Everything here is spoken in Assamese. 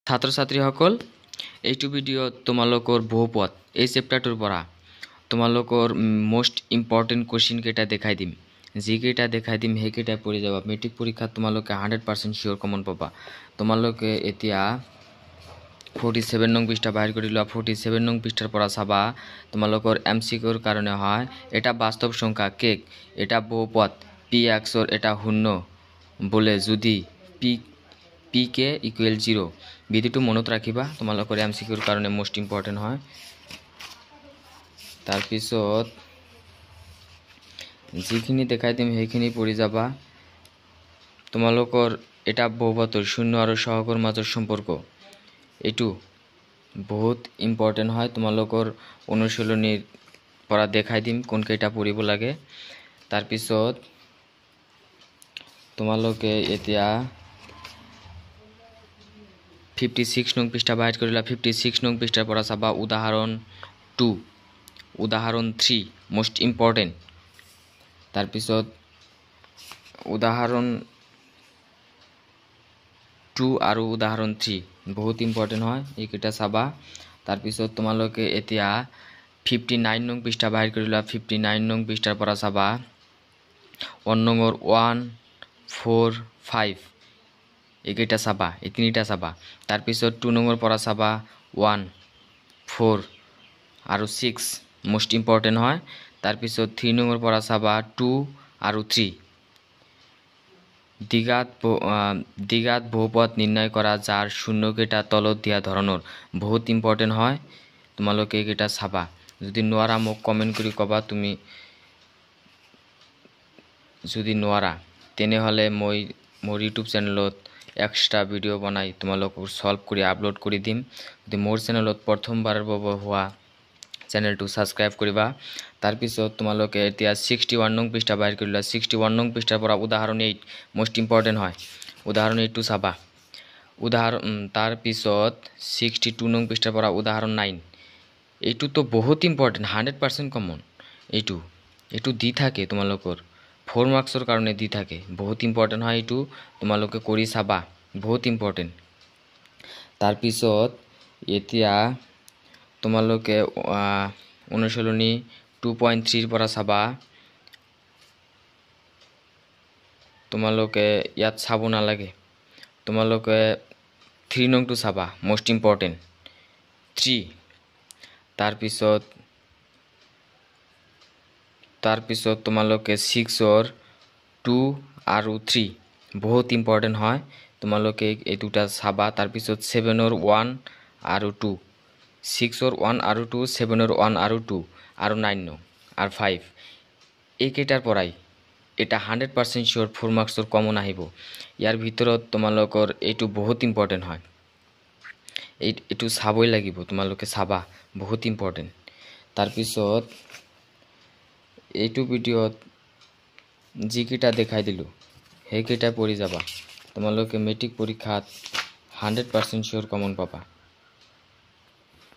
ছাত্ৰ ছাত্ৰীসকল এইটো ভিডিঅ'ত তোমালোকৰ বহুপদ এই চেপ্টাৰটোৰ পৰা তোমালোকৰ মোষ্ট ইম্পৰ্টেণ্ট কোৱেশ্চন কেইটা দেখাই দিম যিকেইটা দেখাই দিম সেইকেইটা পঢ়ি যাবা মেট্ৰিক পৰীক্ষাত তোমালোকে 100% শিওৰ কমন পাবা তোমালোকে এতিয়া 47 নং পৃষ্ঠা বাহিৰ কৰি লোৱা 47 নং পৃষ্ঠাৰ পৰা চাবা তোমালোকৰ এমসিকিউৰ কাৰণে হয় এটা বাস্তৱ সংখ্যা কেক এটা বহুপদ px ৰ এটা শূন্য বলে যদি pk = 0 বিধিটো মনত ৰাখিবা তোমালোকৰ এমসিকিউৰ কাৰণে মোষ্ট ইম্পৰ্টেণ্ট হয় তাৰ পিছত যিখিনি দেখাই দিম সেইখিনি পঢ়ি যাবা তোমালোকৰ এটা বহুপদৰ শূন্য আৰু সহগৰ মাজৰ সম্পৰ্ক এটো বহুত ইম্পৰ্টেণ্ট হয় তোমালোকৰ অনুশীলনীৰ পৰা দেখাই দিম কোন কেইটা পঢ়িব লাগে তাৰ পিছত তোমালোকে এতিয়া 56 নং পৃষ্ঠা বাহিৰ কৰিলা 56 নং পৃষ্ঠাৰ পৰা চাবা উদাহৰণ 2 উদাহৰণ 3 মোষ্ট ইম্পৰ্টেণ্ট তাৰ পিছত উদাহৰণ 2 আৰু উদাহৰণ 3 বহুত ইম্পৰ্টেণ্ট হয় এইকেইটা চাবা তাৰ পিছত তোমালোকে এতিয়া 59 নং পৃষ্ঠা বাহিৰ কৰিলা 59 নং পৃষ্ঠাৰ পৰা চাবা 1 নম্বৰ 1 4 5 এইকেইটা চাবা এই তিনিটা চাবা তাৰ পিছত 2 নম্বৰ পৰা চাবা 1 4 আৰু 6 মোষ্ট ইম্পৰ্টেণ্ট হয় তাৰ পিছত 3 নম্বৰ পৰা চাবা 2 আৰু 3 দ্বিঘাত বহুপদ নিৰ্ণয় কৰা যাৰ শূন্যকেইটা তলত দিয়া ধৰণৰ বহুত ইম্পৰ্টেণ্ট হয় তোমালোকে এইকেইটা চাবা যদি নোৱাৰা মোক কমেন্ট কৰি কবা তুমি যদি নোৱাৰা তেনেহলে মই মোৰ ইউটিউব চেনেলত এক্সট্ৰা ভিডিও বনাই তোমালোকক সলভ কৰি আপলোড কৰি দিম যদি মোৰ চেনেলত প্ৰথমবাৰৰ বাবে হোৱা চেনেলটো সাবস্ক্ৰাইব কৰিবা তাৰ পিছত তোমালোকে এতিয়া 61 নং পৃষ্ঠা বাহিৰ কৰিলা 61 নং পৃষ্ঠাৰ পৰা উদাহৰণ 8 মোষ্ট ইম্পৰ্টেণ্ট হয় উদাহৰণ 8 টো চাবা উদাহৰণ তাৰ পিছত 62 নং পৃষ্ঠাৰ পৰা উদাহৰণ 9 এইটো তো বহুত ইম্পৰ্টেণ্ট 100% কমন এইটো দি থাকে তোমালোকৰ 4 মাৰ্কসৰ কাৰণে দি থাকে বহুত ইম্পৰ্টেণ্ট হয় এইটো তোমালোকে কৰি চাবা বহুত ইম্পৰ্টেণ্ট তাৰ পিছত এতিয়া তোমালোকে অনুশীলনী 2.3 ৰ পৰা চাবা তোমালোকে ইয়াত চাব নালাগে তোমালোকে 3 নং টো চাবা মোষ্ট ইম্পৰ্টেণ্ট 3 তাৰ পিছত তোমালোকে 6 ৰ 2 আৰু 3 বহুত ইম্পৰ্টেণ্ট হয় তোমালোকে এই দুটা চাবা তাৰ পিছত 7 ৰ 1 আৰু 2 6 ৰ 1 আৰু 2 7 ৰ 1 আৰু 2 আৰু 9 নং আৰু 5 এইকেইটাৰ পৰাই এটা 100% শিওৰ 4 মাৰ্কসৰ কমন আহিব ইয়াৰ ভিতৰত তোমালোকৰ এইটো বহুত ইম্পৰ্টেণ্ট হয় এইটো চাবই লাগিব তোমালোকে চাবা বহুত ইম্পৰ্টেণ্ট তাৰ পিছত এইটো ভিডিঅ'ত যিকেইটা দেখাই দিলো সেইকেইটা পঢ়ি যাবা তোমালোকে মেট্ৰিক পৰীক্ষাত 100% শিওৰ কমন পাবা